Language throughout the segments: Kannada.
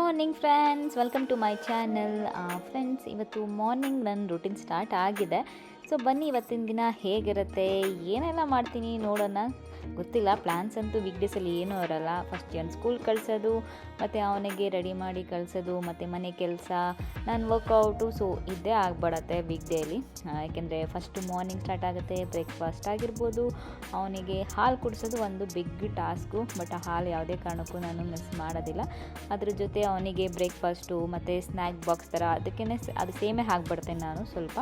Morning friends, welcome to my channel. Friends, ಇವತ್ತು ಮಾರ್ನಿಂಗ್ ನನ್ನ ರೂಟೀನ್ ಸ್ಟಾರ್ಟ್ ಆಗಿದೆ. ಸೊ ಬನ್ನಿ ಇವತ್ತಿನ ದಿನ ಹೇಗಿರುತ್ತೆ, ಏನೆಲ್ಲ ಮಾಡ್ತೀನಿ ನೋಡೋಣ. ಗೊತ್ತಿಲ್ಲ, ಪ್ಲ್ಯಾನ್ಸ್ ಅಂತೂ ವೀಕ್ ಡೇಸಲ್ಲಿ ಏನೂ ಇರೋಲ್ಲ. ಫಸ್ಟ್ ಏನು ಸ್ಕೂಲ್ ಕಳಿಸೋದು, ಮತ್ತು ಅವನಿಗೆ ರೆಡಿ ಮಾಡಿ ಕಳಿಸೋದು, ಮತ್ತು ಮನೆ ಕೆಲಸ, ನಾನು ವರ್ಕೌಟು. ಸೊ ಇದೇ ಆಗಿಬಿಡತ್ತೆ ವೀಕ್ ಡೇಲಿ. ಯಾಕೆಂದರೆ ಫಸ್ಟು ಮಾರ್ನಿಂಗ್ ಸ್ಟಾರ್ಟ್ ಆಗುತ್ತೆ. ಬ್ರೇಕ್ಫಾಸ್ಟ್ ಆಗಿರ್ಬೋದು, ಅವನಿಗೆ ಹಾಲು ಕುಡಿಸೋದು ಒಂದು ಬಿಗ್ ಟಾಸ್ಕು. ಬಟ್ ಆ ಹಾಲು ಯಾವುದೇ ಕಾರಣಕ್ಕೂ ನಾನು ಮಿಸ್ ಮಾಡೋದಿಲ್ಲ. ಅದ್ರ ಜೊತೆ ಅವನಿಗೆ ಬ್ರೇಕ್ಫಾಸ್ಟು ಮತ್ತು ಸ್ನ್ಯಾಕ್ ಬಾಕ್ಸ್ ಥರ ಅದಕ್ಕೇ ಅದು ಸೇಮೇ ಹಾಕ್ಬಿಡ್ತೇನೆ ನಾನು ಸ್ವಲ್ಪ.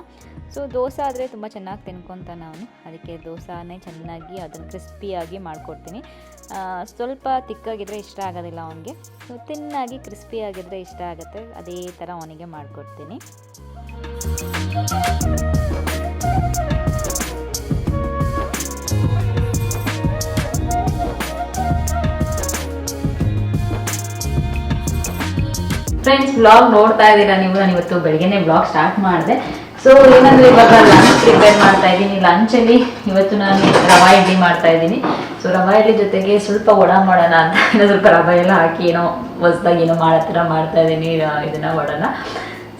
ಸೊ ದೋಸೆ ಆದರೆ ತುಂಬ ಚೆನ್ನಾಗಿ ತಿನ್ಕೊತಾನೆ ಅವನು. ಅದಕ್ಕೆ ದೋಸೆನೇ ಚೆನ್ನಾಗಿ ಅದನ್ನು ಕ್ರಿಸ್ಪಿಯಾಗಿ ಮಾಡಿಕೊಡ್ತೀನಿ. ಸ್ವಲ್ಪ ತಿಕ್ಕಾಗಿದ್ದರೆ ಇಷ್ಟ ಆಗೋದಿಲ್ಲ ಅವನಿಗೆ. ಸೊ ತಿನ್ನಾಗಿ ಕ್ರಿಸ್ಪಿಯಾಗಿದ್ದರೆ ಇಷ್ಟ ಆಗುತ್ತೆ. ಅದೇ ಥರ ಅವನಿಗೆ ಮಾಡಿಕೊಡ್ತೀನಿ. ಫ್ರೆಂಡ್ಸ್, ಬ್ಲಾಗ್ ನೋಡ್ತಾ ಇದ್ದೀರಾ ನೀವು. ನಾನು ಇವತ್ತು ಬೆಳಗ್ಗೆನೇ ಬ್ಲಾಗ್ ಸ್ಟಾರ್ಟ್ ಮಾಡಿದೆ. ಸೊ ಏನಂದರೆ ಇವಾಗ ಲಂಚ್ ಪ್ರಿಪೇರ್ ಮಾಡ್ತಾ ಇದ್ದೀನಿ. ಲಂಚಲ್ಲಿ ಇವತ್ತು ನಾನು ರವಾ ಇಡ್ಲಿ ಮಾಡ್ತಾ ಇದ್ದೀನಿ. ಸೊ ರವಾ ಇಡ್ಲಿ ಜೊತೆಗೆ ಸ್ವಲ್ಪ ವಡಾ ಮಾಡೋಣ ಅಂತ ಸ್ವಲ್ಪ ರವೆ ಎಲ್ಲ ಹಾಕಿ ಏನೋ ಹೊಸ್ದಾಗಿ ಏನೋ ಮಾಡೋ ಥರ ಮಾಡ್ತಾ ಇದ್ದೀನಿ ಇದನ್ನು ವಡಾನ.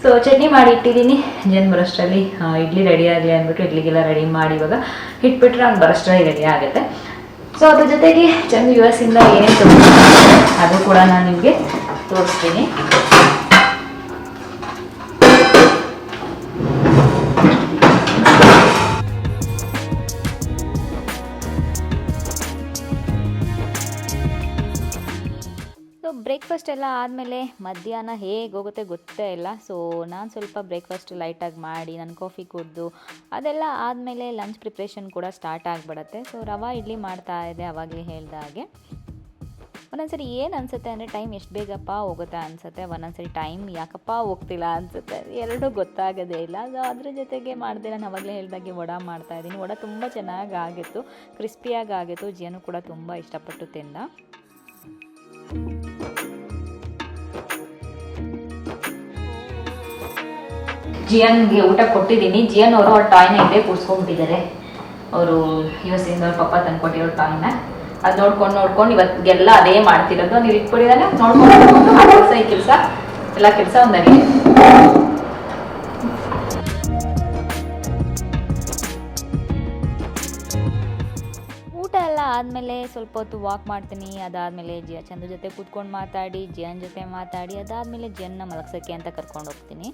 ಸೊ ಚಟ್ನಿ ಮಾಡಿ ಇಟ್ಟಿದ್ದೀನಿ. ಜನ್ ಬರೋಷ್ಟರಲ್ಲಿ ಇಡ್ಲಿ ರೆಡಿ ಆಗಲಿ ಅಂದ್ಬಿಟ್ಟು ಇಡ್ಲಿಗೆಲ್ಲ ರೆಡಿ ಮಾಡಿ ಇವಾಗ ಇಟ್ಬಿಟ್ರೆ ಅವ್ನು ಬರೋಷ್ಟರಲ್ಲಿ ರೆಡಿ ಆಗುತ್ತೆ. ಸೊ ಅದ್ರ ಜೊತೆಗೆ ಚಂದು US ಇಂದ ಏನೇನು ತೊಗೊಂಡು ಅದು ಕೂಡ ನಾನು ನಿಮಗೆ ತೋರಿಸ್ತೀನಿ. ಸೊ ಬ್ರೇಕ್ಫಾಸ್ಟ್ ಎಲ್ಲ ಆದಮೇಲೆ ಮಧ್ಯಾಹ್ನ ಹೇಗೆ ಹೋಗುತ್ತೆ ಗೊತ್ತೇ ಇಲ್ಲ. ಸೊ ನಾನು ಸ್ವಲ್ಪ ಬ್ರೇಕ್ಫಾಸ್ಟ್ ಲೈಟಾಗಿ ಮಾಡಿ ನಾನು ಕಾಫಿ ಕುಡಿದು ಅದೆಲ್ಲ ಆದಮೇಲೆ ಲಂಚ್ ಪ್ರಿಪ್ರೇಷನ್ ಕೂಡ ಸ್ಟಾರ್ಟ್ ಆಗಿಬಿಡತ್ತೆ. ಸೊ ರವಾ ಇಡ್ಲಿ ಮಾಡ್ತಾ ಇದೆ ಆವಾಗಲೇ ಹೇಳ್ದ ಹಾಗೆ. ಒಂದೊಂದ್ಸರಿ ಏನು ಅನಿಸುತ್ತೆ ಅಂದರೆ ಟೈಮ್ ಎಷ್ಟು ಬೇಗಪ್ಪ ಹೋಗುತ್ತೆ ಅನಿಸುತ್ತೆ. ಒಂದೊಂದ್ಸರಿ ಟೈಮ್ ಯಾಕಪ್ಪ ಹೋಗ್ತಿಲ್ಲ ಅನಿಸುತ್ತೆ. ಎರಡೂ ಗೊತ್ತಾಗೋದೇ ಇಲ್ಲ. ಸೊ ಅದ್ರ ಜೊತೆಗೆ ಮಾಡಿದೆ ನಾನು ಆವಾಗಲೇ ಹೇಳಿದಾಗೆ ವಡಾ ಮಾಡ್ತಾಯಿದ್ದೀನಿ. ವಡಾ ತುಂಬ ಚೆನ್ನಾಗಿ ಆಗಿತ್ತು, ಕ್ರಿಸ್ಪಿಯಾಗಿ ಆಗಿತ್ತು. ಜಿಯನು ಕೂಡ ತುಂಬ ಇಷ್ಟಪಟ್ಟು ತಿಂದ. ಜಿಯನ್ಗೆ ಊಟ ಕೊಟ್ಟಿದ್ದೀನಿ. ಜಿಯನ್ ಅವರು ಅವ್ರ ಟಾಯ್ನ ಇಲ್ಲೇ ಕೂರಿಸ್ಕೊಂಡ್ಬಿಟ್ಟಿದ್ದಾರೆ. ಅವರು US ಇಂದ ಅವ್ರ ಪಪ್ಪ ತಂದ್ಕೊಟ್ಟಿರೋ ಟಾಯ್ನ ಅದು ನೋಡ್ಕೊಂಡು ಇವತ್ತಿಗೆಲ್ಲ ಅದೇ ಮಾಡ್ತಿರೋದು. ನೀವು ಇಟ್ಬಿಟ್ಟಿದ್ದಾನೆ ನೋಡ್ಕೊಂಡು ಆ ಕೆಲಸ ಈ ಕೆಲಸ ಎಲ್ಲ ಕೆಲಸ ಒಂದಾಗಿದೆ. ಊಟ ಎಲ್ಲ ಆದಮೇಲೆ ಸ್ವಲ್ಪ ಹೊತ್ತು ವಾಕ್ ಮಾಡ್ತೀನಿ. ಅದಾದಮೇಲೆ ಚಂದು ಜೊತೆ ಕೂತ್ಕೊಂಡು ಮಾತಾಡಿ, ಜಿಯನ್ ಜೊತೆ ಮಾತಾಡಿ, ಅದಾದಮೇಲೆ ಜಿಯನ್ನ ಮಲಗ್ಸೋಕ್ಕೆ ಅಂತ ಕರ್ಕೊಂಡು ಹೋಗ್ತೀನಿ.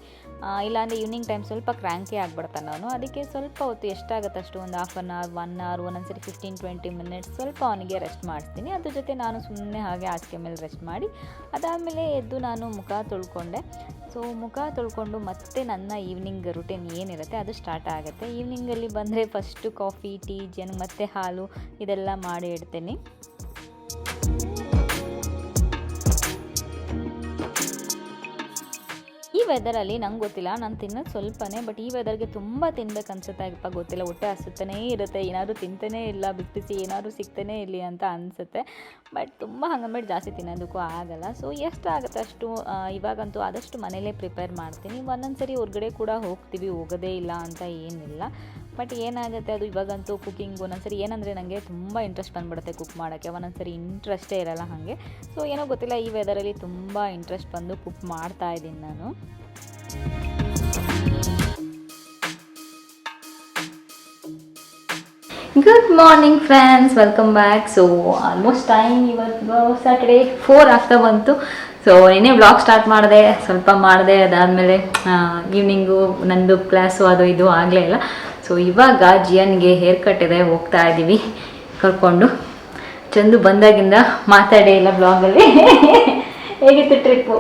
ಇಲ್ಲಾಂದರೆ ಈವ್ನಿಂಗ್ ಟೈಮ್ ಸ್ವಲ್ಪ ಕ್ರ್ಯಾಂಕಿ ಆಗಿಬಿಡ್ತಾನೆ ಅವನು. ಅದಕ್ಕೆ ಸ್ವಲ್ಪ ಹೊತ್ತು ಎಷ್ಟಾಗುತ್ತೆ ಅಷ್ಟು, ಒಂದು ಹಾಫ್ ಆನ್ ಅವರ್, 1 ಅವರ್, ಒಂದೊಂದ್ಸರಿ 15-20 ಮಿನಿಟ್ಸ್ ಸ್ವಲ್ಪ ಅವನಿಗೆ ರೆಸ್ಟ್ ಮಾಡಿಸ್ತೀನಿ. ಅದ್ರ ಜೊತೆ ನಾನು ಸುಮ್ಮನೆ ಹಾಗೆ ಹಾಸಿಗೆ ಮೇಲೆ ರೆಸ್ಟ್ ಮಾಡಿ ಅದಾದಮೇಲೆ ಎದ್ದು ನಾನು ಮುಖ ತೊಳ್ಕೊಂಡೆ. ಸೊ ಮುಖ ತೊಳ್ಕೊಂಡು ಮತ್ತೆ ನನ್ನ ಈವ್ನಿಂಗ್ ರುಟೀನ್ ಏನಿರುತ್ತೆ ಅದು ಸ್ಟಾರ್ಟ್ ಆಗುತ್ತೆ. ಈವ್ನಿಂಗಲ್ಲಿ ಬಂದರೆ ಫಸ್ಟು ಕಾಫಿ, ಟೀ, ಜಿಯನ್ ಮತ್ತು ಹಾಲು ಇದೆಲ್ಲ ಮಾಡಿ ಇಡ್ತೀನಿ. ಈ ವೆದರಲ್ಲಿ ನಂಗೆ ಗೊತ್ತಿಲ್ಲ, ನಾನು ತಿನ್ನೋದು ಸ್ವಲ್ಪನೇ. ಬಟ್ ಈ ವೆದರ್ಗೆ ತುಂಬ ತಿನ್ಬೇಕು ಅನ್ಸುತ್ತೆ ಆಗಪ್ಪ, ಗೊತ್ತಿಲ್ಲ. ಹೊಟ್ಟೆ ಹಸುತ್ತಾನೇ ಇರುತ್ತೆ, ಏನಾದರೂ ತಿಂತಾನೇ ಇಲ್ಲ, ಬಿಸಿ ಬಿಸಿ ಏನಾದರೂ ಸಿಗ್ತಾನೇ ಇರಲಿ ಅಂತ ಅನಿಸುತ್ತೆ. ಬಟ್ ತುಂಬ ಹಂಗಂದ್ಬಿಟ್ಟು ಜಾಸ್ತಿ ತಿನ್ನೋದಕ್ಕೂ ಆಗಲ್ಲ. ಸೊ ಎಷ್ಟು ಆಗುತ್ತೆ ಅಷ್ಟು ಇವಾಗಂತೂ ಆದಷ್ಟು ಮನೇಲೇ ಪ್ರಿಪೇರ್ ಮಾಡ್ತೀನಿ. ಒಂದೊಂದ್ಸರಿ ಹೊರಗಡೆ ಕೂಡ ಹೋಗೋದೇ ಇಲ್ಲ ಅಂತ ಏನಿಲ್ಲ. ಬಟ್ ಏನಾಗುತ್ತೆ ಅದು ಇವಾಗಂತೂ ಕುಕ್ಕಿಂಗ್ ಒಂದೊಂದ್ಸರಿ ಏನಂದರೆ ನನಗೆ ತುಂಬ ಇಂಟ್ರೆಸ್ಟ್ ಬಂದುಬಿಡುತ್ತೆ ಕುಕ್ ಮಾಡೋಕ್ಕೆ. ಒಂದೊಂದ್ಸರಿ ಇಂಟ್ರೆಸ್ಟೇ ಇರೋಲ್ಲ ಹಾಗೆ. ಸೊ ಏನೋ ಗೊತ್ತಿಲ್ಲ, ಈ ವೆದರಲ್ಲಿ ತುಂಬ ಇಂಟ್ರೆಸ್ಟ್ ಬಂದು ಕುಕ್ ಮಾಡ್ತಾಯಿದ್ದೀನಿ ನಾನು. Good morning friends, welcome back. So almost time ಇವತ್ತು ಸ್ಯಾಟರ್ಡೇ 4 ಆಗ್ತಾ ಬಂತು. ಸೊ ಏನೇ ವ್ಲಾಗ್ ಸ್ಟಾರ್ಟ್ ಮಾಡಿದೆ, ಸ್ವಲ್ಪ ಮಾಡಿದೆ. ಅದಾದಮೇಲೆ ಈವ್ನಿಂಗು ನಂದು ಕ್ಲಾಸು ಅದು ಇದು ಆಗಲೇ ಇಲ್ಲ. ಸೊ ಇವಾಗ ಜಿಯನ್ಗೆ ಹೇರ್ ಕಟ್ ಇದೆ, ಹೋಗ್ತಾ ಇದ್ದೀವಿ ಕರ್ಕೊಂಡು. ಚಂದು ಬಂದಾಗಿಂದ ಮಾತಾಡೇ ಇಲ್ಲ ಬ್ಲಾಗಲ್ಲಿ. ಹೇಗಿತ್ತು ಟ್ರಿಪ್ಪು?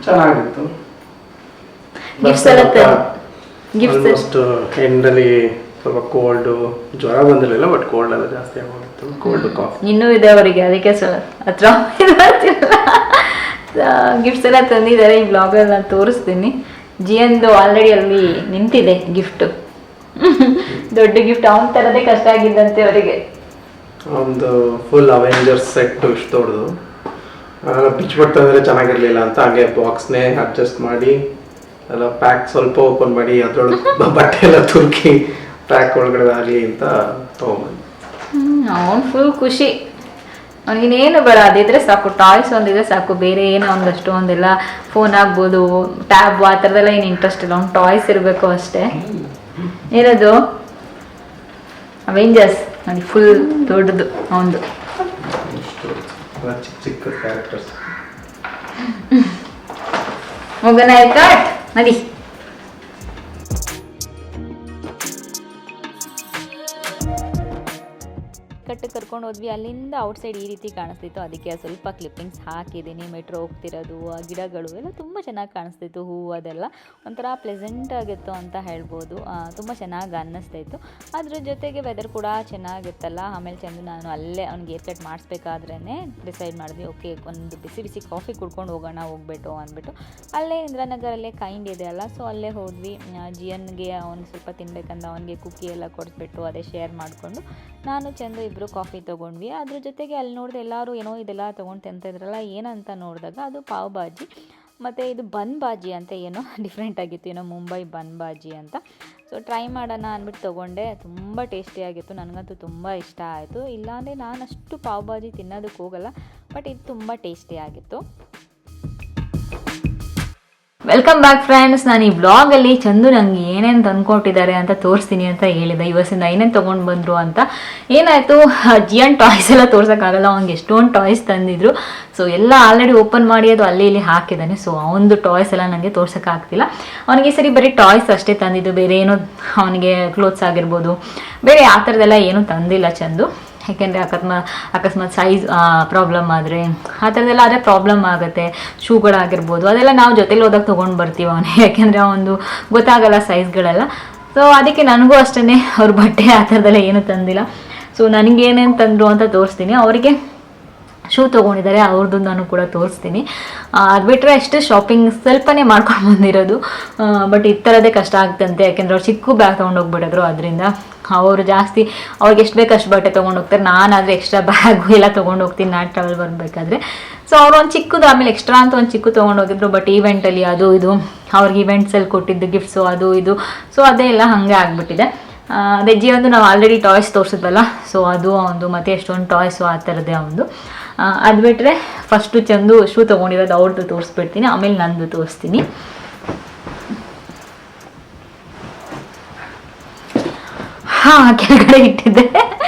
ಚೆನ್ನಾಗಿತ್ತು. ಗಿಫ್ಟ್ಸ್ ಎಲ್ಲ ಆಲ್ಮೋಸ್ಟ್ ಎಂಡಲ್ಲಿ ಸ್ವಲ್ಪ ಕೋಲ್ಡು, ಜ್ವರ ಬಂದಿರಲಿಲ್ಲ, ಬಟ್ ಕೋಲ್ಡ್ ಎಲ್ಲ ಜಾಸ್ತಿ ಆಗೋಗಿತ್ತು. ಕೋಲ್ಡ್ ಕಾಫ್ ಇನ್ನೂ ಇದೆ ಅವರಿಗೆ, ಅದಕ್ಕೆ ಹತ್ರ ಗಿಫ್ಟ್ಸ್ ಎಲ್ಲ ತಂದಿದ್ದಾರೆ. ಈ ಬ್ಲಾಗಲ್ಲಿ ನಾನು ತೋರಿಸ್ತೀನಿ. ಜಿಯನ್ದು ಆಲ್ರೆಡಿ ಅಲ್ಲಿ ನಿಂತಿದೆ ಗಿಫ್ಟು. ದೊಡ್ಡ ಗಿಫ್ಟ್ ಅವನ ತರದೇ ಕಷ್ಟ ಆಗಿದ್ದಂತೆ ಅವರಿಗೆ. ಒಂದು ಫುಲ್ ಅವೆಂಜರ್ಸ್ ಸೆಟ್ ಇಷ್ಟು ದೊಡ್ಡದು. ಬಿಚ್ಚಿಬಿಡ್ತಂದ್ರೆ ಚೆನ್ನಾಗಿರ್ಲಿಲ್ಲ ಅಂತ ಹಾಗೆ ಬಾಕ್ಸ್ನೇ ಅಡ್ಜಸ್ಟ್ ಮಾಡಿ ಎಲ್ಲ ಪ್ಯಾಕ್ ಸ್ವಲ್ಪ ಓಪನ್ ಮಾಡಿ ಅದ್ರೊಳಗೆ ಬಟ್ಟೆ ಎಲ್ಲ ತುರುಕಿ ಪ್ಯಾಕ್ ಒಳಗಡೆ ಆಗಲಿ ಅಂತ ತೊಗೊಂಬಂದು. ಅವನು ಫುಲ್ ಖುಷಿ. ಅವನಿಗೇನು ಬೇಡ, ಅದಿದ್ರೆ ಸಾಕು, ಟಾಯ್ಸ್ ಒಂದಿದ್ರೆ ಸಾಕು, ಬೇರೆ ಏನೋ ಒಂದಷ್ಟು ಒಂದೆಲ್ಲ ಫೋನ್ ಆಗ್ಬೋದು, ಟ್ಯಾಬ್ ಆ ಥರದೆಲ್ಲ ಏನು ಇಂಟ್ರೆಸ್ಟ್ ಇಲ್ಲ, ಅವ್ನು ಟಾಯ್ಸ್ ಇರಬೇಕು ಅಷ್ಟೇ. ಏನದು ಅವೆಂಜರ್ಸ್ ನೋಡಿ, ಫುಲ್ ದೊಡ್ಡದು ಅವನದು. ಚಿಕ್ಕ ಚಿಕ್ಕ ಕ್ಯಾರೆಕ್ಟರ್ಸ್. ಹೋಗೋಣ ಆಯ್ತಾ, ನಡಿ. ಕಟ್ಟು ಕರ್ಕೊಂಡು ಹೋದ್ವಿ. ಅಲ್ಲಿಂದ ಔಟ್ಸೈಡ್ ಈ ರೀತಿ ಕಾಣಿಸ್ತಿತ್ತು, ಅದಕ್ಕೆ ಸ್ವಲ್ಪ ಕ್ಲಿಪ್ಪಿಂಗ್ಸ್ ಹಾಕಿದ್ದೀನಿ. ಮೆಟ್ರೋ ಹೋಗ್ತಿರೋದು, ಆ ಗಿಡಗಳು ಎಲ್ಲ ತುಂಬ ಚೆನ್ನಾಗಿ ಕಾಣಿಸ್ತಿತ್ತು, ಹೂವು ಅದೆಲ್ಲ ಒಂಥರ ಪ್ಲೆಸೆಂಟ್ ಆಗಿತ್ತು ಅಂತ ಹೇಳ್ಬೋದು. ತುಂಬ ಚೆನ್ನಾಗಿ ಅನ್ನಿಸ್ತಾಯಿತ್ತು. ಅದ್ರ ಜೊತೆಗೆ ವೆದರ್ ಕೂಡ ಚೆನ್ನಾಗಿತ್ತಲ್ಲ. ಆಮೇಲೆ ಚಂದು ನಾನು ಅಲ್ಲೇ ಅವ್ನಿಗೆ ಏರ್ ಕಟ್ ಮಾಡಿಸ್ಬೇಕಾದ್ರೇ ಡಿಸೈಡ್ ಮಾಡಿದ್ವಿ, ಓಕೆ ಒಂದು ಬಿಸಿ ಬಿಸಿ ಕಾಫಿ ಕುಡ್ಕೊಂಡು ಹೋಗ್ಬಿಟ್ಟು ಅಂದ್ಬಿಟ್ಟು ಅಲ್ಲೇ ಇಂದ್ರಾನಗರಲ್ಲೇ ಕೈಂಡ್ ಇದೆ ಅಲ್ಲ, ಸೊ ಅಲ್ಲೇ ಹೋದ್ವಿ. ಜಿಯನ್ಗೆ ಅವ್ನು ಸ್ವಲ್ಪ ತಿನ್ಬೇಕಂದ ಅವನಿಗೆ ಕುಕ್ಕಿ ಎಲ್ಲ ಕೊಡಿಸ್ಬಿಟ್ಟು ಅದೇ ಶೇರ್ ಮಾಡಿಕೊಂಡು ನಾನು ಚಂದು ಇಬ್ಬರು ಕಾಫಿ ತೊಗೊಂಡ್ವಿ. ಅದ್ರ ಜೊತೆಗೆ ಅಲ್ಲಿ ನೋಡಿದೆ ಎಲ್ಲರೂ ಏನೋ ಇದೆಲ್ಲ ತೊಗೊಂಡು ತಿಂತಿದ್ರಲ್ಲ, ಏನಂತ ನೋಡಿದಾಗ ಅದು ಪಾವ್ ಭಾಜಿ ಮತ್ತು ಇದು ಬನ್ ಬಾಜಿ ಅಂತ ಏನೋ ಡಿಫ್ರೆಂಟ್ ಆಗಿತ್ತು, ಏನೋ ಮುಂಬೈ ಬನ್ ಬಾಜಿ ಅಂತ. ಸೊ ಟ್ರೈ ಮಾಡೋಣ ಅಂದ್ಬಿಟ್ಟು ತೊಗೊಂಡೆ. ತುಂಬ ಟೇಸ್ಟಿಯಾಗಿತ್ತು, ನನಗಂತೂ ತುಂಬ ಇಷ್ಟ ಆಯಿತು. ಇಲ್ಲಾಂದರೆ ನಾನು ಅಷ್ಟು ಪಾವ್ ಭಾಜಿ ತಿನ್ನೋದಕ್ಕೆ ಹೋಗಲ್ಲ, ಬಟ್ ಇದು ತುಂಬ ಟೇಸ್ಟಿಯಾಗಿತ್ತು. Welcome back friends. ನಾನು ಈ ಬ್ಲಾಗಲ್ಲಿ ಚಂದು ನನಗೆ ಏನೇನು ತಂದ್ಕೊಟ್ಟಿದ್ದಾರೆ ಅಂತ ತೋರಿಸ್ತೀನಿ ಅಂತ ಹೇಳಿದೆ. ಇವತ್ತಿಂದ ಏನೇನು ತೊಗೊಂಡು ಬಂದರು ಅಂತ. ಏನಾಯಿತು, ಜಿಯನ್ ಟಾಯ್ಸ್ ಎಲ್ಲ ತೋರ್ಸೋಕ್ಕಾಗಲ್ಲ, ಅವ್ನಿಗೆ ಎಷ್ಟೊಂದು ಟಾಯ್ಸ್ ತಂದಿದ್ರು. ಸೊ ಎಲ್ಲ ಆಲ್ರೆಡಿ ಓಪನ್ ಮಾಡಿ ಅದು ಅಲ್ಲಿ ಇಲ್ಲಿ ಹಾಕಿದ್ದಾನೆ. ಸೊ ಅವನದು ಟಾಯ್ಸ್ ಎಲ್ಲ ನನಗೆ ತೋರ್ಸೋಕ್ಕಾಗ್ತಿಲ್ಲ. ಅವನಿಗೆ ಸರಿ ಬರೀ ಟಾಯ್ಸ್ ಅಷ್ಟೇ ತಂದಿದ್ದು, ಬೇರೆ ಏನೋ ಅವನಿಗೆ ಕ್ಲೋತ್ಸ್ ಆಗಿರ್ಬೋದು, ಬೇರೆ ಆ ಥರದ್ದೆಲ್ಲ ಏನೂ ತಂದಿಲ್ಲ ಚಂದು. ಯಾಕೆಂದರೆ ಅಕಸ್ಮಾತ್ ಸೈಜ್ ಪ್ರಾಬ್ಲಮ್ ಆದರೆ ಆ ಥರದ್ದೆಲ್ಲ ಆದರೆ ಪ್ರಾಬ್ಲಮ್ ಆಗುತ್ತೆ. ಶೂಗಳಾಗಿರ್ಬೋದು ಅದೆಲ್ಲ ನಾವು ಜೊತೆಲಿ ಹೋದಾಗ ತೊಗೊಂಡು ಬರ್ತೀವಿ ಅವನಿಗೆ, ಯಾಕೆಂದರೆ ಅವನು ಗೊತ್ತಾಗಲ್ಲ ಸೈಜ್ಗಳೆಲ್ಲ. ಸೊ ಅದಕ್ಕೆ ನನಗೂ ಅಷ್ಟೇ ಅವ್ರ ಬಟ್ಟೆ ಆ ಥರದ್ದೆಲ್ಲ ಏನೂ ತಂದಿಲ್ಲ. ಸೊ ನನಗೇನೇನು ತಂದರು ಅಂತ ತೋರಿಸ್ತೀನಿ. ಅವರಿಗೆ ಶೂ ತೊಗೊಂಡಿದ್ದಾರೆ, ಅವ್ರದ್ದು ನಾನು ಕೂಡ ತೋರಿಸ್ತೀನಿ. ಅದು ಬಿಟ್ಟರೆ ಅಷ್ಟು ಶಾಪಿಂಗ್ ಸ್ವಲ್ಪನೇ ಮಾಡ್ಕೊಂಡು ಬಂದಿರೋದು. ಬಟ್ ಈ ಥರದೇ ಕಷ್ಟ ಆಗ್ತಂತೆ, ಯಾಕೆಂದರೆ ಅವ್ರು ಚಿಕ್ಕ ಬ್ಯಾಗ್ ತೊಗೊಂಡೋಗ್ಬಿಟ್ಟಿದ್ರು. ಅದರಿಂದ ಅವರು ಜಾಸ್ತಿ ಅವ್ರಿಗೆ ಎಷ್ಟು ಬೇಕು ಅಷ್ಟು ಬಟ್ಟೆ ತೊಗೊಂಡೋಗ್ತಾರೆ. ನಾನಾದರೆ ಎಕ್ಸ್ಟ್ರಾ ಬ್ಯಾಗು ಎಲ್ಲ ತೊಗೊಂಡೋಗ್ತೀನಿ ನಾನು ಟ್ರಾವೆಲ್ ಬರಬೇಕಾದ್ರೆ. ಸೊ ಅವರು ಒಂದು ಚಿಕ್ಕದು ಆಮೇಲೆ ಎಕ್ಸ್ಟ್ರಾ ಅಂತ ಒಂದು ಚಿಕ್ಕ ತೊಗೊಂಡೋಗಿದ್ರು. ಬಟ್ ಈವೆಂಟಲ್ಲಿ ಅದು ಇದು ಅವ್ರಿಗೆ ಈವೆಂಟ್ಸಲ್ಲಿ ಕೊಟ್ಟಿದ್ದು ಗಿಫ್ಟ್ಸು ಅದು ಇದು, ಸೊ ಅದೇ ಎಲ್ಲ ಹಾಗೆ ಆಗಿಬಿಟ್ಟಿದೆ. ಅದೇ ಜಿಯೊಂದು ನಾವು ಆಲ್ರೆಡಿ ಟಾಯ್ಸ್ ತೋರಿಸಿದ್ವಲ್ಲ, ಸೊ ಅದು ಅವನು ಮತ್ತು ಎಷ್ಟೊಂದು ಟಾಯ್ಸು ಆ ಥರದ್ದೇ ಅವನು. ಅದು ಬಿಟ್ಟರೆ ಫಸ್ಟು ಚಂದು ಶೂ ತೊಗೊಂಡಿರೋದು ಅವ್ರದ್ದು ತೋರಿಸ್ಬಿಡ್ತೀನಿ, ಆಮೇಲೆ ನಂದು ತೋರಿಸ್ತೀನಿ. ಕೆಳಗಡೆ ಇಟ್ಟಿದ್ದೆ.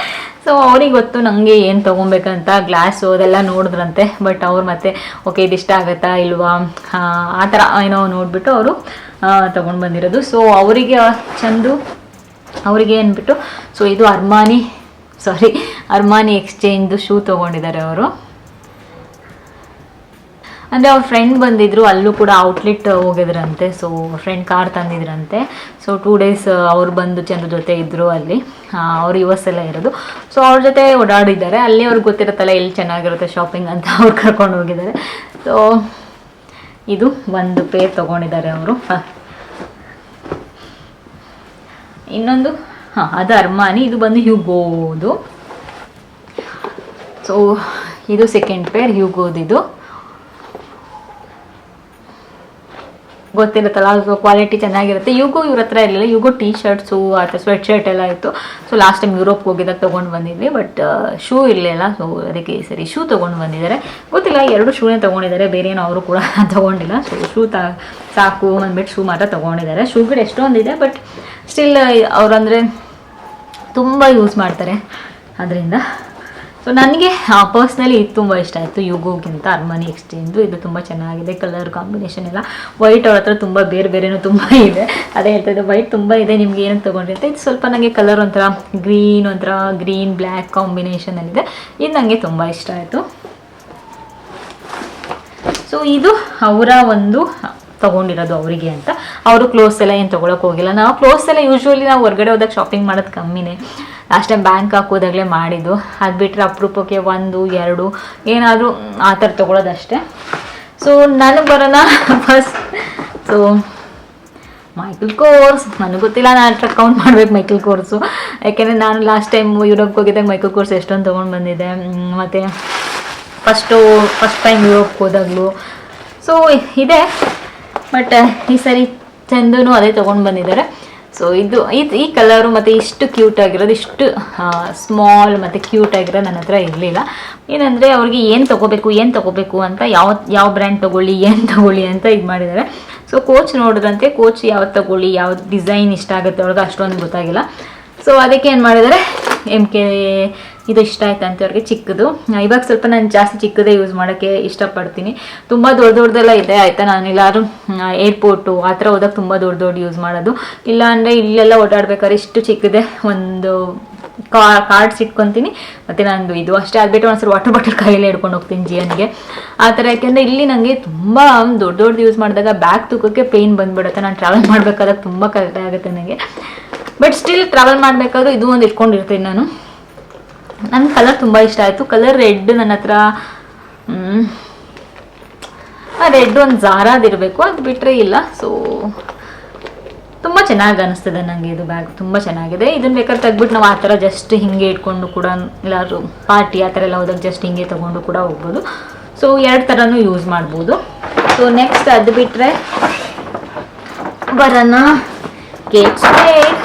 ಸೊ ಅವ್ರಿಗೆ ಗೊತ್ತು ನನಗೆ ಏನು ತೊಗೊಬೇಕಂತ. ಗ್ಲಾಸು ಅದೆಲ್ಲ ನೋಡಿದ್ರಂತೆ, ಬಟ್ ಅವ್ರು ಮತ್ತೆ ಓಕೆ ಇದಿಷ್ಟ ಆಗುತ್ತಾ ಇಲ್ವಾ ಆ ಥರ ಏನೋ ನೋಡಿಬಿಟ್ಟು ಅವರು ತೊಗೊಂಡು ಬಂದಿರೋದು. ಸೊ ಅವರಿಗೆ ಚಂದು ಅವರಿಗೆ ಅಂದ್ಬಿಟ್ಟು ಸೊ ಇದು ಅರ್ಮಾನಿ ಎಕ್ಸ್ಚೇಂಜ್ದು ಶೂ ತೊಗೊಂಡಿದ್ದಾರೆ ಅವರು. ಅಂದರೆ ಅವ್ರ ಫ್ರೆಂಡ್ ಬಂದಿದ್ರು, ಅಲ್ಲೂ ಕೂಡ ಔಟ್ಲೆಟ್ ಹೋಗಿದ್ರಂತೆ. ಸೊ ಫ್ರೆಂಡ್ ಕಾರ್ ತಂದಿದ್ರಂತೆ. ಸೊ 2 days ಅವ್ರು ಬಂದು ಚಂದ್ರ ಜೊತೆ ಇದ್ದರು ಅಲ್ಲಿ. ಅವ್ರು US ಎಲ್ಲ ಇರೋದು. ಸೊ ಅವ್ರ ಜೊತೆ ಓಡಾಡಿದ್ದಾರೆ. ಅಲ್ಲಿ ಅವ್ರಿಗೆ ಗೊತ್ತಿರುತ್ತಲ್ಲ ಎಲ್ಲಿ ಚೆನ್ನಾಗಿರುತ್ತೆ ಶಾಪಿಂಗ್ ಅಂತ ಅವ್ರು ಕರ್ಕೊಂಡು ಹೋಗಿದ್ದಾರೆ. ಸೊ ಇದು ಒಂದು ಪೇರ್ ತೊಗೊಂಡಿದ್ದಾರೆ ಅವರು. ಇನ್ನೊಂದು ಅದು ಅರ್ಮಾನಿ, ಇದು ಬಂದು ಹ್ಯೂಗೋದು. ಸೊ ಇದು ಸೆಕೆಂಡ್ ಪೇರ್ ಹ್ಯೂಗೋದಿದು. ಗೊತ್ತಿರುತ್ತಲ್ಲ, ಅದು ಕ್ವಾಲಿಟಿ ಚೆನ್ನಾಗಿರುತ್ತೆ. ಇವ್ರ ಹತ್ರ ಇರಲಿಲ್ಲ. ಯುಗೋ ಟೀ ಶರ್ಟ್ಸು ಅಥವಾ ಸ್ವೆಟ್ ಶರ್ಟ್ ಎಲ್ಲ ಇತ್ತು. ಸೊ ಲಾಸ್ಟ್ ಟೈಮ್ ಯುರೋಪ್ ಹೋಗಿದ್ದಾಗ ತೊಗೊಂಡು ಬಂದಿದ್ವಿ, ಬಟ್ ಶೂ ಇರಲಿಲ್ಲ. ಸೊ ಅದಕ್ಕೆ ಸರಿ ಶೂ ತೊಗೊಂಡು ಬಂದಿದ್ದಾರೆ. ಗೊತ್ತಿಲ್ಲ, 2 ಶೂನೇ ತೊಗೊಂಡಿದ್ದಾರೆ, ಬೇರೆ ಏನೋ ಅವರು ಕೂಡ ತೊಗೊಂಡಿಲ್ಲ. ಸೊ ಶೂ ಸಾಕು ಅಂದ್ಬಿಟ್ಟು ಶೂ ಮಾತ್ರ ತೊಗೊಂಡಿದ್ದಾರೆ. ಶೂಗಳು ಎಷ್ಟೊಂದಿದೆ, ಬಟ್ ಸ್ಟಿಲ್ ಅವರಂದರೆ ತುಂಬ ಯೂಸ್ ಮಾಡ್ತಾರೆ ಅದರಿಂದ. ಸೊ ನನಗೆ ಪರ್ಸ್ನಲಿ ಇದು ತುಂಬ ಇಷ್ಟ ಆಯಿತು ಯುಗೋಗಿಂತ ಅರ್ಮಾನಿ ಎಕ್ಸ್ಚೇಂಜು. ಇದು ತುಂಬ ಚೆನ್ನಾಗಿದೆ, ಕಲರ್ ಕಾಂಬಿನೇಷನ್ ಎಲ್ಲ. ವೈಟ್ ಅವ್ರ ಹತ್ರ ತುಂಬ ಬೇರೆನೂ ತುಂಬ ಇದೆ. ಅದೇ ಹೇಳ್ತಾಯಿದ್ದೆ, ವೈಟ್ ತುಂಬ ಇದೆ, ನಿಮ್ಗೆ ಏನಂತ ತೊಗೊಂಡಿರುತ್ತೆ. ಇದು ಸ್ವಲ್ಪ ನನಗೆ ಕಲರ್ ಒಂಥರ ಗ್ರೀನ್ ಬ್ಲ್ಯಾಕ್ ಕಾಂಬಿನೇಷನಲ್ಲಿದೆ. ಇದು ನನಗೆ ತುಂಬ ಇಷ್ಟ ಆಯಿತು. ಸೊ ಇದು ಅವರ ಒಂದು ತೊಗೊಂಡಿರೋದು ಅವರಿಗೆ ಅಂತ. ಅವರು ಕ್ಲೋತ್ಸ್ ಎಲ್ಲ ಏನು ತೊಗೊಳಕ್ಕೆ ಹೋಗಿಲ್ಲ. ನಾವು ಕ್ಲೋತ್ಸ್ ಎಲ್ಲ ಯೂಶ್ವಲಿ ನಾವು ಹೊರಗಡೆ ಹೋದಾಗ ಶಾಪಿಂಗ್ ಮಾಡೋದು ಕಮ್ಮಿನೇ. ಲಾಸ್ಟ್ ಟೈಮ್ ಬ್ಯಾಂಕ್ ಹಾಕೋದಾಗಲೇ ಮಾಡಿದ್ದು. ಅದು ಬಿಟ್ಟರೆ ಅಪರೂಪಕ್ಕೆ 1, 2 ಏನಾದರೂ ಆ ಥರ ತೊಗೊಳೋದಷ್ಟೇ. ಸೊ ನನಗೆ ಬರೋಣ ಫಸ್ಟ್. ಸೊ ಮೈಕಲ್ ಕೋರ್ಸ್ ನನಗೆ ಗೊತ್ತಿಲ್ಲ, ನಾನು ಕೌಂಟ್ ಮಾಡ್ಬೇಕು ಮೈಕಲ್ ಕೋರ್ಸು. ಯಾಕೆಂದರೆ ನಾನು ಲಾಸ್ಟ್ ಟೈಮ್ ಯುರೋಪ್ಗೆ ಹೋಗಿದ್ದಾಗ ಮೈಕಲ್ ಕೋರ್ಸ್ ಎಷ್ಟೊಂದು ತೊಗೊಂಡು ಬಂದಿದ್ದೆ. ಮತ್ತು ಫಸ್ಟ್ ಟೈಮ್ ಯುರೋಪ್ಗೆ ಹೋದಾಗಲೂ ಸೊ ಇದೆ. ಬಟ್ ಈ ಸರಿ ಚಂದೂ ಅದೇ ತೊಗೊಂಡು ಬಂದಿದ್ದಾರೆ. ಸೊ ಈ ಕಲರು ಮತ್ತು ಇಷ್ಟು ಕ್ಯೂಟ್ ಆಗಿರೋದು, ಇಷ್ಟು ಸ್ಮಾಲ್ ಮತ್ತು ಕ್ಯೂಟ್ ಆಗಿರೋದು ನನ್ನ ಹತ್ರ ಇರಲಿಲ್ಲ. ಏನಂದರೆ ಅವ್ರಿಗೆ ಏನು ತೊಗೋಬೇಕು ಅಂತ ಯಾವ ಬ್ರ್ಯಾಂಡ್ ತೊಗೊಳ್ಳಿ ಏನು ತೊಗೊಳ್ಳಿ ಅಂತ ಇದು ಮಾಡಿದ್ದಾರೆ. ಸೊ ಕೋಚ್ ನೋಡಿದ್ರಂತೆ, ಕೋಚ್ ಯಾವ್ದು ತೊಗೊಳ್ಳಿ, ಯಾವ್ದು ಡಿಸೈನ್ ಇಷ್ಟ ಆಗುತ್ತೆ ಅವ್ರಿಗೆ ಅಷ್ಟೊಂದು ಗೊತ್ತಾಗಿಲ್ಲ. ಸೊ ಅದಕ್ಕೆ ಏನು ಮಾಡಿದ್ದಾರೆ, MK ಇದು ಇಷ್ಟ ಆಯ್ತು ಅಂತ ಅವ್ರಿಗೆ ಚಿಕ್ಕದು. ಇವಾಗ ಸ್ವಲ್ಪ ನಾನು ಜಾಸ್ತಿ ಚಿಕ್ಕದೇ ಯೂಸ್ ಮಾಡೋಕ್ಕೆ ಇಷ್ಟಪಡ್ತೀನಿ. ತುಂಬ ದೊಡ್ಡದೆಲ್ಲ ಇದೆ ಆಯಿತಾ. ನಾನು ಎಲ್ಲರೂ ಏರ್ಪೋರ್ಟು ಆ ಥರ ಹೋದಾಗ ತುಂಬ ದೊಡ್ಡ ಯೂಸ್ ಮಾಡೋದು. ಇಲ್ಲ ಅಂದರೆ ಇಲ್ಲೆಲ್ಲ ಓಡಾಡ್ಬೇಕಾದ್ರೆ ಇಷ್ಟು ಚಿಕ್ಕದೆ ಒಂದು ಕಾರ್ಡ್ಸ್ ಇಟ್ಕೊತೀನಿ. ಮತ್ತು ನಂದು ಇದು ಅಷ್ಟೇ ಆಗ್ಬಿಟ್ಟು ಒಂದ್ಸರಿ ವಾಟರ್ ಬಾಟಲ್ ಕೈಯಲ್ಲಿ ಹಿಡ್ಕೊಂಡು ಹೋಗ್ತೀನಿ ಜಿಯನ್ಗೆ ಆ ಥರ. ಯಾಕೆಂದರೆ ಇಲ್ಲಿ ನನಗೆ ತುಂಬ ದೊಡ್ಡದು ಯೂಸ್ ಮಾಡಿದಾಗ ಬ್ಯಾಗ್ ತೂಕೋಕ್ಕೆ ಪೇಯ್ನ್ ಬಂದುಬಿಡುತ್ತೆ. ನಾನು ಟ್ರಾವೆಲ್ ಮಾಡಬೇಕಾದಾಗ ತುಂಬ ಕಷ್ಟ ಆಗುತ್ತೆ ನನಗೆ. ಬಟ್ ಸ್ಟಿಲ್ ಟ್ರಾವೆಲ್ ಮಾಡಬೇಕಾದ್ರೂ ಇದು ಒಂದು ಇಟ್ಕೊಂಡಿರ್ತೀನಿ ನಾನು. ನನ್ನ ಕಲರ್ ತುಂಬ ಇಷ್ಟ ಆಯಿತು. ಕಲರ್ ರೆಡ್ ನನ್ನ ಹತ್ರ ರೆಡ್ ಒಂದು ಜಾರಾದಿರಬೇಕು, ಅದು ಬಿಟ್ಟರೆ ಇಲ್ಲ. ಸೊ ತುಂಬ ಚೆನ್ನಾಗಿ ಅನಿಸ್ತದೆ ನನಗೆ ಇದು ಬ್ಯಾಗ್, ತುಂಬ ಚೆನ್ನಾಗಿದೆ. ಇದನ್ನು ಬೇಕಾದ್ರೆ ತೆಗ್ಬಿಟ್ಟು ನಾವು ಆ ಥರ ಜಸ್ಟ್ ಹಿಂಗೆ ಇಟ್ಕೊಂಡು ಕೂಡ ಎಲ್ಲರೂ ಪಾರ್ಟಿ ಆ ಥರ ಎಲ್ಲ ಹೋದಾಗ ಜಸ್ಟ್ ಹಿಂಗೆ ತೊಗೊಂಡು ಕೂಡ ಹೋಗ್ಬೋದು. ಸೊ 2 ಥರನೂ ಯೂಸ್ ಮಾಡ್ಬೋದು. ಸೊ ನೆಕ್ಸ್ಟ್ ಅದು ಬಿಟ್ಟರೆ ಬರೋಣ ಕೇಕ್ ಸ್ಪೇಡ್.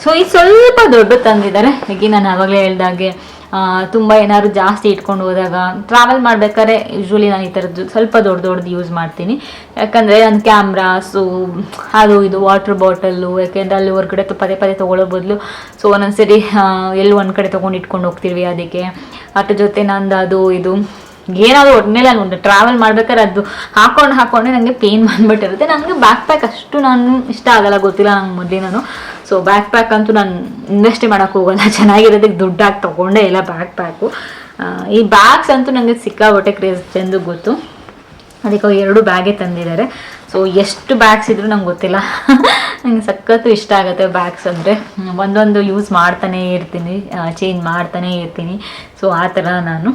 ಸೊ ಇದು ಸ್ವಲ್ಪ ದೊಡ್ಡ ತಂದಿದ್ದಾರೆ. ಹೀಗೆ ನಾನು ಆವಾಗಲೇ ಹೇಳ್ದಾಗೆ ತುಂಬ ಏನಾದ್ರು ಜಾಸ್ತಿ ಇಟ್ಕೊಂಡು ಹೋದಾಗ ಟ್ರಾವೆಲ್ ಮಾಡ್ಬೇಕಾದ್ರೆ ಯೂಶ್ವಲಿ ನಾನು ಈ ಥರದ್ದು ಸ್ವಲ್ಪ ದೊಡ್ಡದು ಯೂಸ್ ಮಾಡ್ತೀನಿ. ಯಾಕಂದರೆ ನನ್ನ ಕ್ಯಾಮ್ರಾಸು ಅದು ಇದು ವಾಟರ್ ಬಾಟಲ್ಲು, ಯಾಕೆಂದರೆ ಅಲ್ಲಿ ಹೊರಗಡೆ ಪದೇ ತೊಗೊಳ್ಳೋ ಬದಲು ಸೊ ಒಂದೊಂದ್ಸರಿ ಎಲ್ಲಿ ಒಂದು ಕಡೆ ತೊಗೊಂಡು ಇಟ್ಕೊಂಡು ಹೋಗ್ತೀವಿ. ಅದಕ್ಕೆ ಅದ್ರ ಜೊತೆ ನಂದು ಅದು ಇದು ಏನಾದರೂ ಒಟ್ಟಿನಲ್ಲಿ ನಾನು ಟ್ರಾವೆಲ್ ಮಾಡ್ಬೇಕಾದ್ರೆ ಅದು ಹಾಕೊಂಡೆ ನನಗೆ ಪೇನ್ ಬಂದ್ಬಿಟ್ಟಿರುತ್ತೆ. ನನಗೆ ಬ್ಯಾಕ್ ಪ್ಯಾಕ್ ಅಷ್ಟು ನಾನು ಇಷ್ಟ ಆಗಲ್ಲ, ಗೊತ್ತಿಲ್ಲ ನಂಗೆ ಮೊದಲಿನೂ. ಸೊ ಬ್ಯಾಕ್ ಪ್ಯಾಕ್ ಅಂತೂ ನಾನು ಇನ್ವೆಸ್ಟೇ ಮಾಡೋಕ್ಕೆ ಹೋಗಲ್ಲ, ಚೆನ್ನಾಗಿರೋದಕ್ಕೆ ದುಡ್ಡಾಗಿ ತೊಗೊಂಡೇ ಇಲ್ಲ ಬ್ಯಾಕ್ ಪ್ಯಾಕು. ಈ ಬ್ಯಾಗ್ಸ್ ಅಂತೂ ನನಗೆ ಸಿಕ್ಕಾಬಟ್ಟೆ ಕ್ರೇಜ್ ಚೆಂದ ಗೊತ್ತು. ಅದಕ್ಕೆ 2 ಬ್ಯಾಗೇ ತಂದಿದ್ದಾರೆ. ಸೊ ಎಷ್ಟು ಬ್ಯಾಗ್ಸ್ ಇದ್ರೂ ನಂಗೆ ಗೊತ್ತಿಲ್ಲ. ನನಗೆ ಸಖತ್ತು ಇಷ್ಟ ಆಗುತ್ತೆ ಬ್ಯಾಗ್ಸ್ ಅಂದರೆ. ಒಂದೊಂದು ಯೂಸ್ ಮಾಡ್ತಾನೇ ಇರ್ತೀನಿ, ಚೇಂಜ್ ಮಾಡ್ತಾನೇ ಇರ್ತೀನಿ. ಸೊ ಆ ಥರ ನಾನು.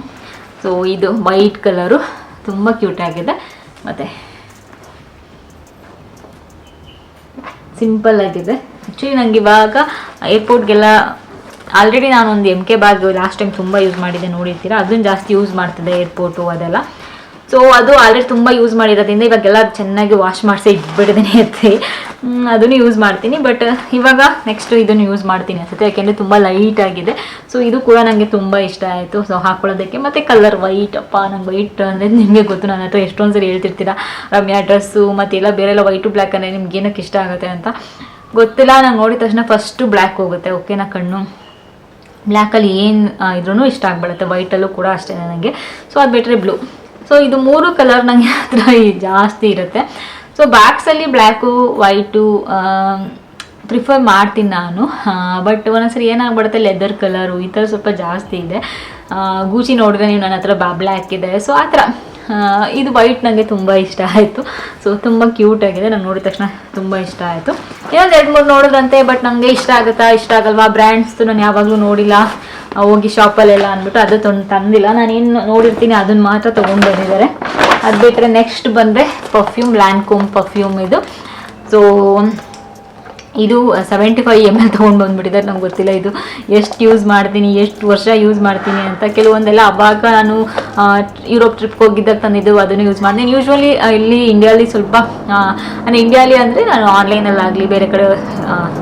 ಸೊ ಇದು ವೈಟ್ ಕಲರು ತುಂಬ ಕ್ಯೂಟ್ ಆಗಿದೆ. ಮತ್ತು ಸಿಂಪಲ್ ಆಗಿದೆ. ಆ್ಯಕ್ಚುಲಿ ನನಗೆ ಇವಾಗ ಏರ್ಪೋರ್ಟ್ಗೆಲ್ಲ ಆಲ್ರೆಡಿ ನಾನೊಂದು MK ಬ್ಯಾಗ್ ಲಾಸ್ಟ್ ಟೈಮ್ ತುಂಬ ಯೂಸ್ ಮಾಡಿದ್ದೆ, ನೋಡಿರ್ತೀರ. ಅದನ್ನು ಜಾಸ್ತಿ ಯೂಸ್ ಮಾಡ್ತಿದ್ದೆ ಏರ್ಪೋರ್ಟು ಅದೆಲ್ಲ. ಸೊ ಅದು ಆಲ್ರೆಡಿ ತುಂಬ ಯೂಸ್ ಮಾಡಿರೋದ್ರಿಂದ ಇವಾಗೆಲ್ಲ ಚೆನ್ನಾಗಿ ವಾಶ್ ಮಾಡಿಸಿ ಇಟ್ಬಿಟ್ಟಿದ್ದೀನಿ ಎತ್ತಿ. ಅದನ್ನು ಯೂಸ್ ಮಾಡ್ತೀನಿ. ಬಟ್ ಇವಾಗ ನೆಕ್ಸ್ಟ್ ಇದನ್ನು ಯೂಸ್ ಮಾಡ್ತೀನಿ ಅನ್ಸುತ್ತೆ, ಯಾಕೆಂದರೆ ತುಂಬ ಲೈಟ್ ಆಗಿದೆ. ಸೊ ಇದು ಕೂಡ ನನಗೆ ತುಂಬ ಇಷ್ಟ ಆಯಿತು. ಸೊ ಹಾಕೊಳ್ಳೋದಕ್ಕೆ. ಮತ್ತು ಕಲರ್ ವೈಟ್, ಅಪ್ಪ ನಂಗೆ ವೈಟ್ ಅಂದರೆ ನಿಮಗೆ ಗೊತ್ತು, ನನ್ನ ಹತ್ರ ಎಷ್ಟೊಂದು ಸರಿ ಹೇಳ್ತಿರ್ತೀರ ರಮ್ಯಾ ಡ್ರೆಸ್ಸು ಮತ್ತು ಎಲ್ಲ ಬೇರೆಲ್ಲ ವೈಟು ಬ್ಲ್ಯಾಕ್ ಅಂದರೆ ನಿಮ್ಗೆ ಏನಕ್ಕೆ ಇಷ್ಟ ಆಗುತ್ತೆ ಅಂತ ಗೊತ್ತಿಲ್ಲ. ನಾನು ನೋಡಿದ ತಕ್ಷಣ ಫಸ್ಟು ಬ್ಲ್ಯಾಕ್ ಹೋಗುತ್ತೆ, ಓಕೆನಾ. ಕಣ್ಣು ಬ್ಲ್ಯಾಕಲ್ಲಿ ಏನು ಇದ್ರೂ ಇಷ್ಟ ಆಗಿಬಿಡುತ್ತೆ, ವೈಟಲ್ಲೂ ಕೂಡ ಅಷ್ಟೇ ನನಗೆ. ಸೊ ಅದು ಬಿಟ್ಟರೆ ಬ್ಲೂ. ಸೊ ಇದು 3 ಕಲರ್ ನನಗೆ ಹತ್ರ ಜಾಸ್ತಿ ಇರುತ್ತೆ. ಸೊ ಬ್ಯಾಗ್ಸಲ್ಲಿ ಬ್ಲ್ಯಾಕು ವೈಟು ಪ್ರಿಫರ್ ಮಾಡ್ತೀನಿ ನಾನು. ಬಟ್ ಒಂದೊಂದ್ಸರಿ ಏನಾಗ್ಬಿಡುತ್ತೆ, ಲೆದರ್ ಕಲರು ಈ ಥರ ಸ್ವಲ್ಪ ಜಾಸ್ತಿ ಇದೆ. ಗೂಚಿ ನೋಡಿದ್ರೆ ನೀವು ನನ್ನ ಹತ್ರ ಬ್ಲ್ಯಾಕ್ ಇದೆ. ಸೊ ಆ ಥರ ಇದು ವೈಟ್ ನನಗೆ ತುಂಬ ಇಷ್ಟ ಆಯಿತು. ಸೊ ತುಂಬ ಕ್ಯೂಟ್ ಆಗಿದೆ, ನಾನು ನೋಡಿದ ತಕ್ಷಣ ತುಂಬ ಇಷ್ಟ ಆಯಿತು. ಇನ್ನೊಂದು 2-3 ನೋಡೋದಂತೆ, ಬಟ್ ನನಗೆ ಇಷ್ಟ ಆಗುತ್ತಾ ಇಷ್ಟ ಆಗಲ್ವಾ, ಬ್ರ್ಯಾಂಡ್ಸ್ದು ನಾನು ಯಾವಾಗಲೂ ನೋಡಿಲ್ಲ ಹೋಗಿ ಶಾಪಲ್ಲೆಲ್ಲ ಅಂದ್ಬಿಟ್ಟು ಅದು ತಂದಿಲ್ಲ. ನಾನೇನು ನೋಡಿರ್ತೀನಿ ಅದನ್ನು ಮಾತ್ರ ತೊಗೊಂಡು ಬಂದಿದ್ದಾರೆ. ಅದು ಬಿಟ್ಟರೆ ನೆಕ್ಸ್ಟ್ ಬಂದರೆ ಪರ್ಫ್ಯೂಮ್, ಲ್ಯಾನ್ಕೋಮ್ ಪರ್ಫ್ಯೂಮ್ ಇದು. ಸೊ ಇದು 75 ml ತೊಗೊಂಡು ಬಂದುಬಿಟ್ಟಿದ್ದಾರೆ. ನಮ್ಗೆ ಗೊತ್ತಿಲ್ಲ ಇದು ಎಷ್ಟು ಯೂಸ್ ಮಾಡ್ತೀನಿ, ಎಷ್ಟು ವರ್ಷ ಯೂಸ್ ಮಾಡ್ತೀನಿ ಅಂತ. ಕೆಲವೊಂದೆಲ್ಲ ಅವಾಗ ನಾನು ಯುರೋಪ್ ಟ್ರಿಪ್ಗೆ ಹೋಗಿದ್ದಾಗ ತಂದಿದ್ದು, ಅದನ್ನು ಯೂಸ್ ಮಾಡ್ತೀನಿ. ಯೂಶ್ವಲಿ ಇಲ್ಲಿ ಇಂಡಿಯಾಲಿ ಸ್ವಲ್ಪ ನಾನು ಇಂಡಿಯಾಲಿ ಅಂದರೆ ನಾನು ಆನ್ಲೈನಲ್ಲಾಗಲಿ ಬೇರೆ ಕಡೆ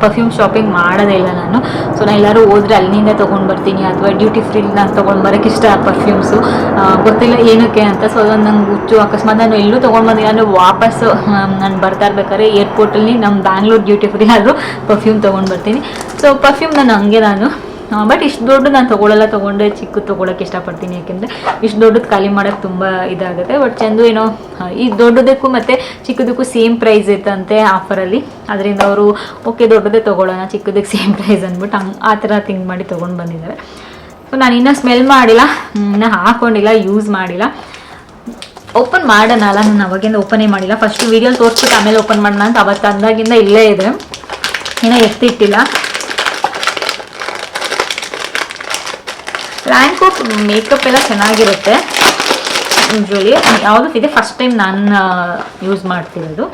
ಪರ್ಫ್ಯೂಮ್ ಶಾಪಿಂಗ್ ಮಾಡೋದೇ ಇಲ್ಲ ನಾನು. ಸೊ ನಾನು ಎಲ್ಲರೂ ಹೋದರೆ ಅಲ್ಲಿಂದ ತೊಗೊಂಡು ಬರ್ತೀನಿ, ಅಥವಾ ಡ್ಯೂಟಿ ಫ್ರೀಲಿ ನಾನು ತೊಗೊಂಡು ಬರೋಕ್ಕೆ ಇಷ್ಟ ಪರ್ಫ್ಯೂಮ್ಸು, ಗೊತ್ತಿಲ್ಲ ಏನಕ್ಕೆ ಅಂತ. ಸೊ ಅದೊಂದು ನಂಗೆ ಹುಚ್ಚು. ಅಕಸ್ಮಾತ್ ನಾನು ಎಲ್ಲೂ ತೊಗೊಂಡು ಬಂದಿಲ್ಲ ಅಂದರೆ ವಾಪಸ್ಸು ನಾನು ಬರ್ತಾ ಇರ್ಬೇಕಾದ್ರೆ ಏರ್ಪೋರ್ಟಲ್ಲಿ ನಮ್ಮ ಬ್ಯಾಂಗ್ಳೂರ್ ಡ್ಯೂಟಿ ಫ್ರೀ ಪರ್ಫ್ಯೂಮ್ ತೊಗೊಂಡು ಬರ್ತೀನಿ. ಸೊ ಪರ್ಫ್ಯೂಮ್ ನಾನು ಬಟ್ ಇಷ್ಟು ದೊಡ್ಡದು ನಾನು ತೊಗೊಂಡ್ರೆ ಚಿಕ್ಕದು ತೊಗೊಳಕ್ಕೆ ಇಷ್ಟಪಡ್ತೀನಿ. ಯಾಕೆಂದರೆ ಇಷ್ಟು ದೊಡ್ಡದು ಖಾಲಿ ಮಾಡೋಕ್ಕೆ ತುಂಬ ಇದಾಗುತ್ತೆ. ಬಟ್ ಚೆಂದ ಏನೋ ಈ ದೊಡ್ಡದಕ್ಕೂ ಮತ್ತು ಚಿಕ್ಕದಕ್ಕೂ ಸೇಮ್ ಪ್ರೈಸ್ ಇತ್ತಂತೆ ಆಫರಲ್ಲಿ. ಅದರಿಂದ ಅವರು ಓಕೆ ದೊಡ್ಡದೇ ತೊಗೊಳ್ಳೋಣ, ಚಿಕ್ಕದಕ್ಕೆ ಸೇಮ್ ಪ್ರೈಸ್ ಅಂದ್ಬಿಟ್ಟು ಆ ಥರ ಥಿಂಕ್ ಮಾಡಿ ತೊಗೊಂಡು ಬಂದಿದ್ದಾರೆ. ಸೊ ನಾನು ಇನ್ನೂ ಸ್ಮೆಲ್ ಮಾಡಿಲ್ಲ, ಇನ್ನೂ ಹಾಕ್ಕೊಂಡಿಲ್ಲ, ಯೂಸ್ ಮಾಡಿಲ್ಲ. ಓಪನ್ ಮಾಡೋಣ ಅಲ್ಲ, ನಾನು ಅವಾಗಿಂದ ಓಪನೇ ಮಾಡಿಲ್ಲ. ಫಸ್ಟ್ ವೀಡಿಯೋ ತೋರಿಸ್ಬಿಟ್ಟು ಆಮೇಲೆ ಓಪನ್ ಮಾಡೋಣ ಅಂತ ಅವತ್ತು ಅಂದಾಗಿಂದ ಇಲ್ಲೇ ಇದೆ, ಏನೋ ಎತ್ತಿಟ್ಟಿಲ್ಲ. ಲ್ಯಾನ್ಕೋಮ್ ಮೇಕಪ್ ಎಲ್ಲ ಚೆನ್ನಾಗಿರುತ್ತೆ ಯೂಶ್ವಲಿ. ಯಾವುದು ಇದೆ ಫಸ್ಟ್ ಟೈಮ್ ನಾನು ಯೂಸ್ ಮಾಡ್ತಿರೋದು.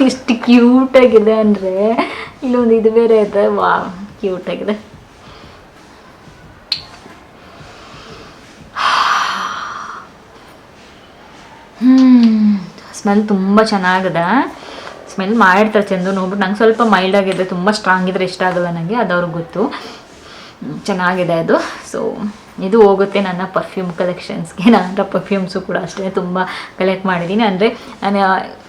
ಇಷ್ಟು ಕ್ಯೂಟಾಗಿದೆ ಅಂದರೆ ಇಲ್ಲೊಂದು ಇದು ಬೇರೆ ಇದೆ, ವಾ ಕ್ಯೂಟಾಗಿದೆ. ಸ್ಮೆಲ್ ತುಂಬ ಚೆನ್ನಾಗಿದೆ. ಸ್ಮೆಲ್ ಮಾಡಿರ್ತಾರೆ ಚಂದು ನೋಡ್ಬಿಟ್ಟು. ನಂಗೆ ಸ್ವಲ್ಪ ಮೈಲ್ಡ್ ಆಗಿದೆ, ತುಂಬ ಸ್ಟ್ರಾಂಗ್ ಇದ್ರೆ ಇಷ್ಟ ಆಗಲ್ಲ ನನಗೆ, ಅದು ಅವ್ರಿಗೆ ಗೊತ್ತು. ಚೆನ್ನಾಗಿದೆ ಅದು. ಸೊ ಇದು ಹೋಗುತ್ತೆ ನನ್ನ ಪರ್ಫ್ಯೂಮ್ ಕಲೆಕ್ಷನ್ಸ್ಗೆ. ನನ್ನ ಪರ್ಫ್ಯೂಮ್ಸು ಕೂಡ ಅಷ್ಟೇ ತುಂಬ ಕಲೆಕ್ಟ್ ಮಾಡಿದ್ದೀನಿ. ಅಂದರೆ ನಾನು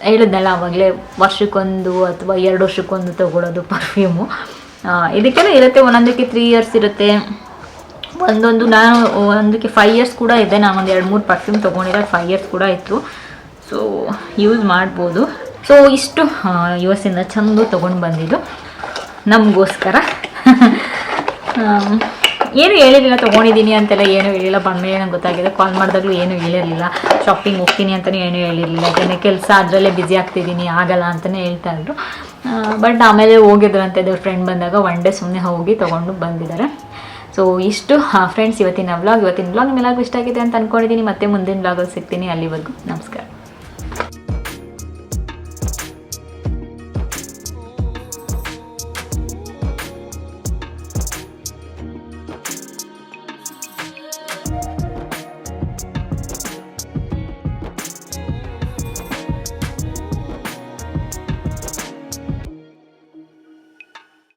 ಹೇಳಿದ್ನಲ್ಲ ಆವಾಗಲೇ, ವರ್ಷಕ್ಕೊಂದು ಅಥವಾ 2 ವರ್ಷಕ್ಕೊಂದು ತೊಗೊಳ್ಳೋದು ಪರ್ಫ್ಯೂಮು. ಇದಕ್ಕೆಲ್ಲ ಇರುತ್ತೆ, ಒಂದೊಂದಕ್ಕೆ 3 ಇಯರ್ಸ್ ಇರುತ್ತೆ, ನಾನು ಒಂದಕ್ಕೆ 5 ಇಯರ್ಸ್ ಕೂಡ ಇದೆ. ನಾನು ಒಂದು 2-3 ಪರ್ಫ್ಯೂಮ್ ತೊಗೊಂಡಿರೋ 5 ಇಯರ್ಸ್ ಕೂಡ ಇತ್ತು. ಸೊ ಯೂಸ್ ಮಾಡ್ಬೋದು. ಸೊ ಇಷ್ಟು US ಇಂದ ಚಂದು ತೊಗೊಂಡು ಬಂದಿದ್ದು ನಮಗೋಸ್ಕರ. ಏನು ಹೇಳಿರಲಿಲ್ಲ ತೊಗೊಂಡಿದ್ದೀನಿ ಅಂತೆಲ್ಲ, ಏನೂ ಹೇಳಿಲ್ಲ. ಬಂದಮೇಲೆ ನಂಗೆ ಗೊತ್ತಾಗಿದೆ. ಕಾಲ್ ಮಾಡಿದಾಗಲೂ ಏನೂ ಹೇಳಿರಲಿಲ್ಲ. ಶಾಪಿಂಗ್ ಹೋಗ್ತೀನಿ ಅಂತಲೇ ಏನೂ ಹೇಳಿರಲಿಲ್ಲ. ಯಾಕೆಂದರೆ ಕೆಲಸ ಅದರಲ್ಲೇ ಬ್ಯುಸಿ ಆಗ್ತಿದ್ದೀನಿ, ಆಗಲ್ಲ ಅಂತಲೇ ಹೇಳ್ತಾಯಿದ್ರು. ಬಟ್ ಆಮೇಲೆ ಹೋಗಿದ್ರಂತೆ ದೇವ್ರ ಫ್ರೆಂಡ್ ಬಂದಾಗ, 1 ಡೇ ಸುಮ್ಮನೆ ಹೋಗಿ ತೊಗೊಂಡು ಬಂದಿದ್ದಾರೆ. ಸೊ ಇಷ್ಟು ಫ್ರೆಂಡ್ಸ್ ಇವತ್ತಿನ ವ್ಲಾಗ್ ನಿಮ್ಮೆಲ್ಲರಿಗೂ ಇಷ್ಟ ಆಗಿದೆ ಅಂತ ಅಂದ್ಕೊಂಡಿದ್ದೀನಿ. ಮತ್ತೆ ಮುಂದಿನ ವ್ಲಾಗಲ್ಲಿ ಸಿಗ್ತೀನಿ. ಅಲ್ಲಿವರೆಗೂ ನಮಸ್ಕಾರ.